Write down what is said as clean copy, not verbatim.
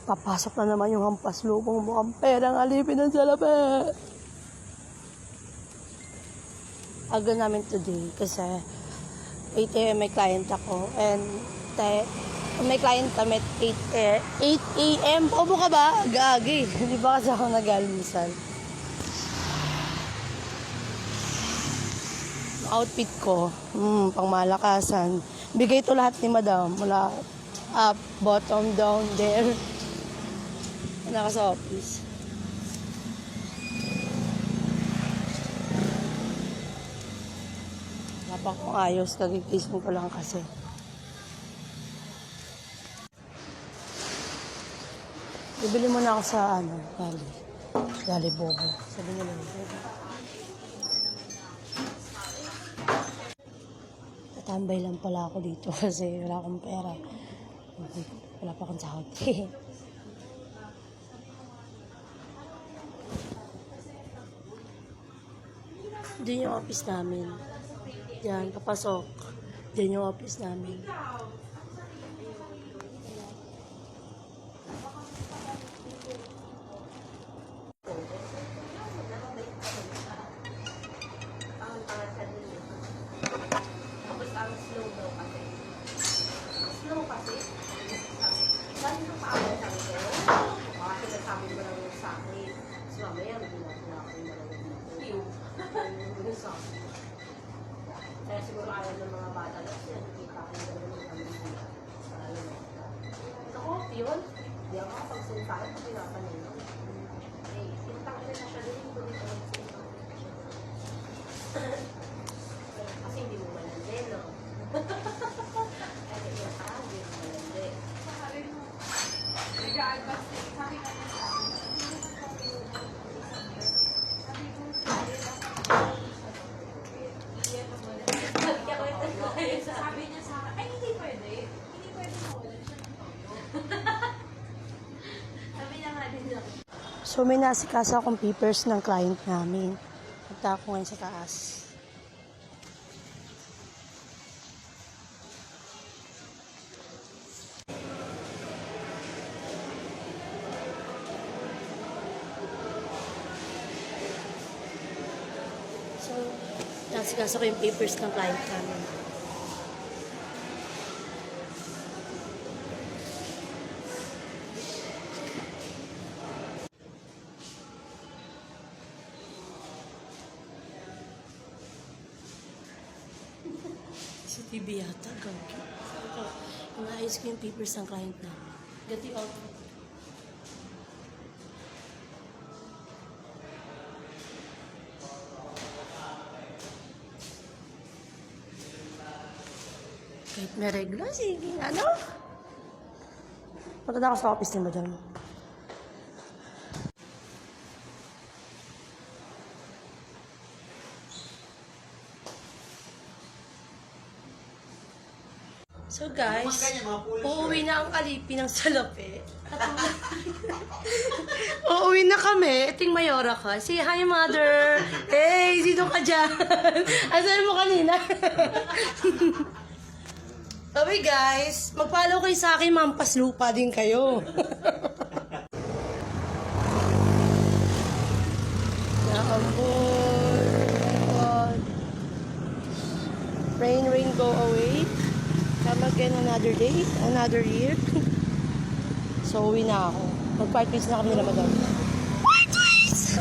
Papasok na naman yung hampas lupang mukhang perang alipin ng salapi. Aga namin today kasi 8 a.m. may client ako and may client kami at 8 a.m. Obo ka ba? Gagi. Hindi ba kasi ako nag-almusal? Outfit ko, pang malakasan. Bigay to lahat ni madam. Mula up, bottom, down, there. Naka sa office. Wala kong ayos. Kagigising ko lang kasi. Bibili muna ako sa Gali Bobo. Sabi nila Bobo. Tatambay lang pala ako dito kasi wala akong pera. Wala pa akong sahod. Diyan yung office namin. Diyan, kapasok. Diyan yung office namin. Kaya siguro ayaw ng mga bata na siya, nakikita ko yung gano'n ako, yun. Hindi ako makapagsalita pag pinapanino. Eh, pinatangin na siya din yung dito nagsalita siya. Kasi hindi mo malandi, no? Kaya kaya hindi mo malandi. Sabi mo, nag-a-advance na sabi ka niya sa akin. Sabi niya sa akin, ay hindi pwede. Hindi pwede mawala siya ng toyo. Sabi niya nga din lang. So, may nasikasa akong papers ng client namin. Punta ako ngayon sa taas. So, nasikasa ko yung papers ng client namin. Sa TV yata, gawin. Sabi ko, inaayos ko yung papers ng client namin. Gati out. Kahit may regla, sige, ano? Punta na ako sa office ni madam. So guys, uuwi na ang Alipin ng salapi. Uuwi na kami. Iting Mayora ka. Say hi, mother. Hey, sino ka dyan? Asan mo kanina? Okay guys, mag-follow kayo sa akin, mampas lupa din kayo. Rain, rain, go away. Come again another day, another year. So, uwi na ako. Mag-parties na kami nila madam. Parties!